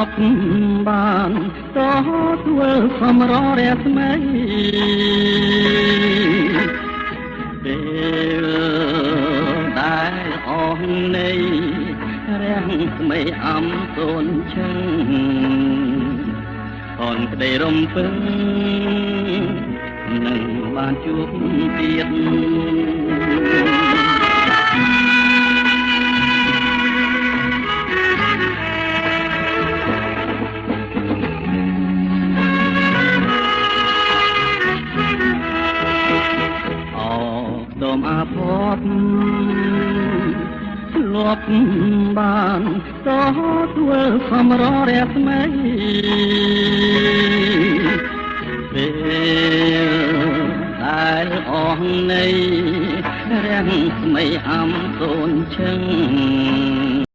ប់បានតោះធ្វើសំររះស្មីពេលដែលអស់នៃរាំងស្មីអំសូនឈឹងអនក្តីរំពឹងនឹងបានជួបទៀតសូមអាផតធ្លាប់បានតោះធ្វើសំររះស្មីពេលដែលអស់នៃរាំងស្មីអំសូនឈឹង